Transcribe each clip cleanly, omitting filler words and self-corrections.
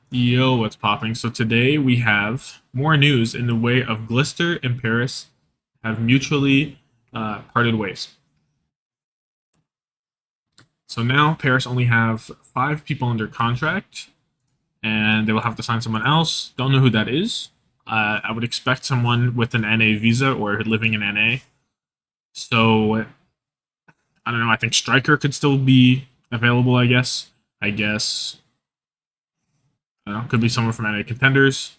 Yo, what's popping? So today we have more news in the way of Glister and Paris have mutually parted ways. So now Paris only have 5 people under contract, and they will have to sign someone else. Don't know who that is. I would expect someone with an NA visa or living in NA. So I don't know. I think Striker could still be available. I guess I don't know, could be someone from NA contenders.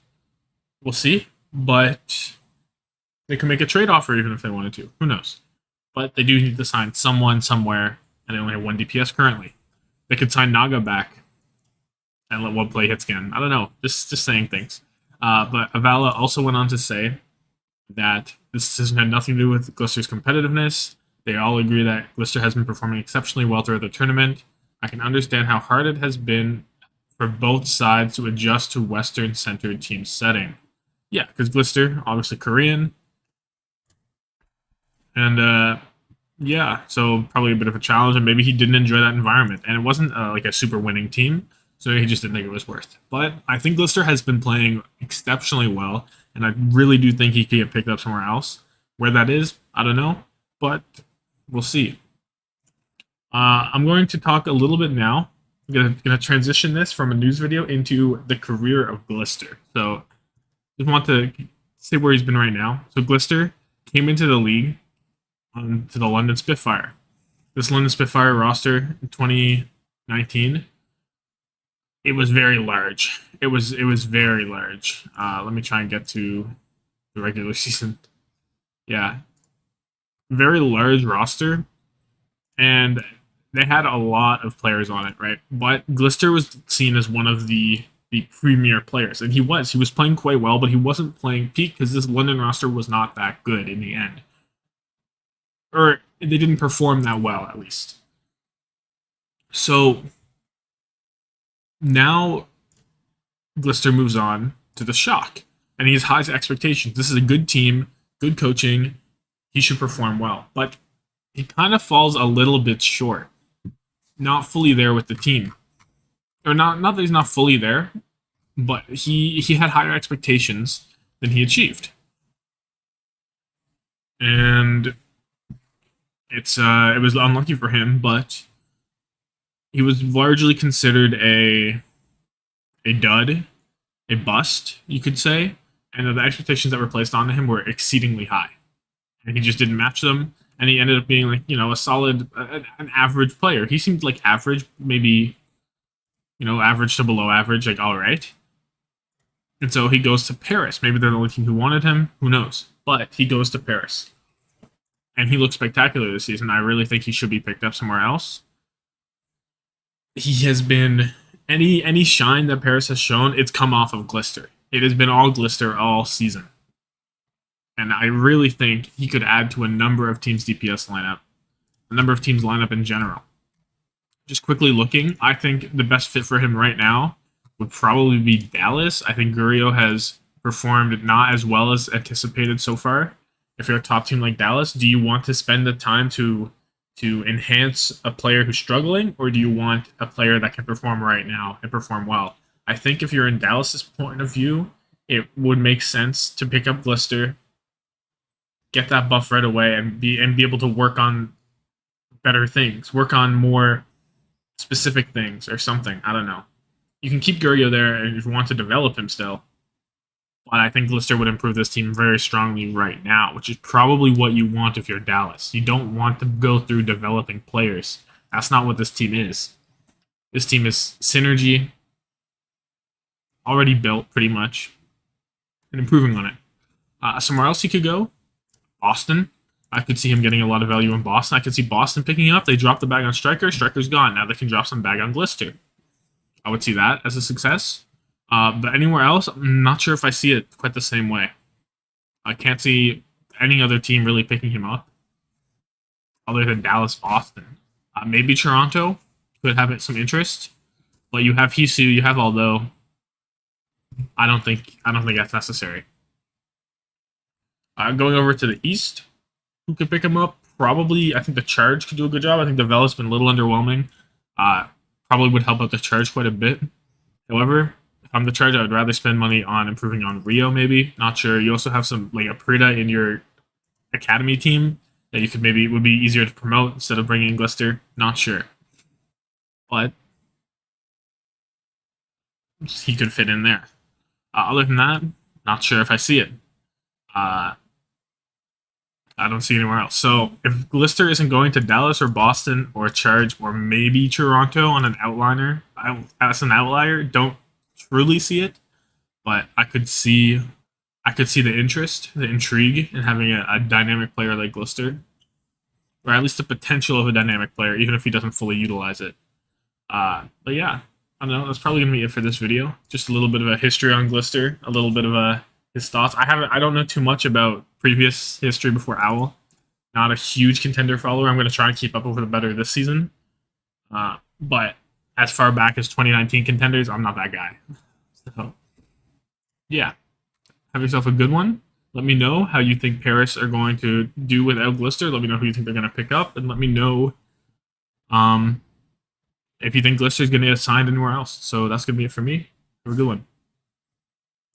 We'll see, but they could make a trade offer even if they wanted to. Who knows? But they do need to sign someone somewhere, and they only have one DPS currently. They could sign Naga back and let one play hit scan. I don't know. Just saying things. But Avala also went on to say that this has had nothing to do with Glister's competitiveness. They all agree that Glister has been performing exceptionally well throughout the tournament. I can understand how hard it has been for both sides to adjust to Western-centered team setting. Yeah, because Glister, obviously Korean, and yeah, so probably a bit of a challenge, and maybe he didn't enjoy that environment, and it wasn't like a super winning team, so he just didn't think it was worth. But I think Glister has been playing exceptionally well, and I really do think he could get picked up somewhere else. Where that is, I don't know, but we'll see. I'm going to talk a little bit now. I'm gonna transition this from a news video into the career of Glister. So, just want to say where he's been right now. So, Glister came into the league to the London Spitfire. This London Spitfire roster in 2019, it was very large. It was very large. Let me try and get to the regular season. Yeah, very large roster, and they had a lot of players on it, right? But Glister was seen as one of the premier players, and he was playing quite well, but he wasn't playing peak because this London roster was not that good in the end, or they didn't perform that well at least. So now Glister moves on to the Shock, and he has high expectations. This is a good team, good coaching. He should perform well, but he kind of falls a little bit short, not fully there with the team, or not that he's not fully there, but he had higher expectations than he achieved, and it was unlucky for him, but he was largely considered a dud, a bust, you could say, and the expectations that were placed onto him were exceedingly high, and he just didn't match them. And he ended up being like a solid, an average player. He seemed like average, maybe average to below average, like all right. And so he goes to Paris. Maybe they're the only team who wanted him. Who knows? But he goes to Paris, and he looks spectacular this season. I really think he should be picked up somewhere else. He has been any shine that Paris has shown, it's come off of Glister. It has been all Glister all season. And I really think he could add to a number of teams' DPS lineup, a number of teams' lineup in general. Just quickly looking, I think the best fit for him right now would probably be Dallas. I think Gurio has performed not as well as anticipated so far. If you're a top team like Dallas, do you want to spend the time to enhance a player who's struggling, or do you want a player that can perform right now and perform well? I think if you're in Dallas's point of view, it would make sense to pick up Glister, get that buff right away, and be able to work on better things, work on more specific things or something. I don't know. You can keep Gurio there if you want to develop him still, but I think Glister would improve this team very strongly right now, which is probably what you want if you're Dallas. You don't want to go through developing players. That's not what this team is. This team is synergy, already built pretty much, and improving on it. Somewhere else he could go, Boston. I could see him getting a lot of value in Boston. I could see Boston picking up. They drop the bag on Striker. Striker's gone. Now they can drop some bag on Glister. I would see that as a success. But anywhere else, I'm not sure if I see it quite the same way. I can't see any other team really picking him up other than Dallas, Boston. Maybe Toronto could have some interest, but you have Hisu, you have Aldo. I don't think that's necessary. Going over to the East, who could pick him up? Probably, I think the Charge could do a good job. I think the Vela's been a little underwhelming. Probably would help out the Charge quite a bit. However, If I'm the Charge, I would rather spend money on improving on Rio, maybe. Not sure. You also have some like a Prida in your academy team that you could maybe would be easier to promote instead of bringing Glister. Not sure, but he could fit in there. Other than that, not sure if I see it. Uh, I don't see anywhere else. So if Glister isn't going to Dallas or Boston or Charge or maybe Toronto on an outliner, as an outlier, don't truly see it. But I could see the interest, the intrigue in having a dynamic player like Glister, or at least the potential of a dynamic player, even if he doesn't fully utilize it. But yeah, I don't know. That's probably gonna be it for this video. Just a little bit of a history on Glister, a little bit of his thoughts. I don't know too much about previous history before Owl. Not a huge contender follower. I'm gonna try and keep up with it better this season. But as far back as 2019 contenders, I'm not that guy. So yeah, have yourself a good one. Let me know how you think Paris are going to do without Glister. Let me know who you think they're going to pick up, and let me know if you think Glister is going to get signed anywhere else. So that's going to be it for me. Have a good one.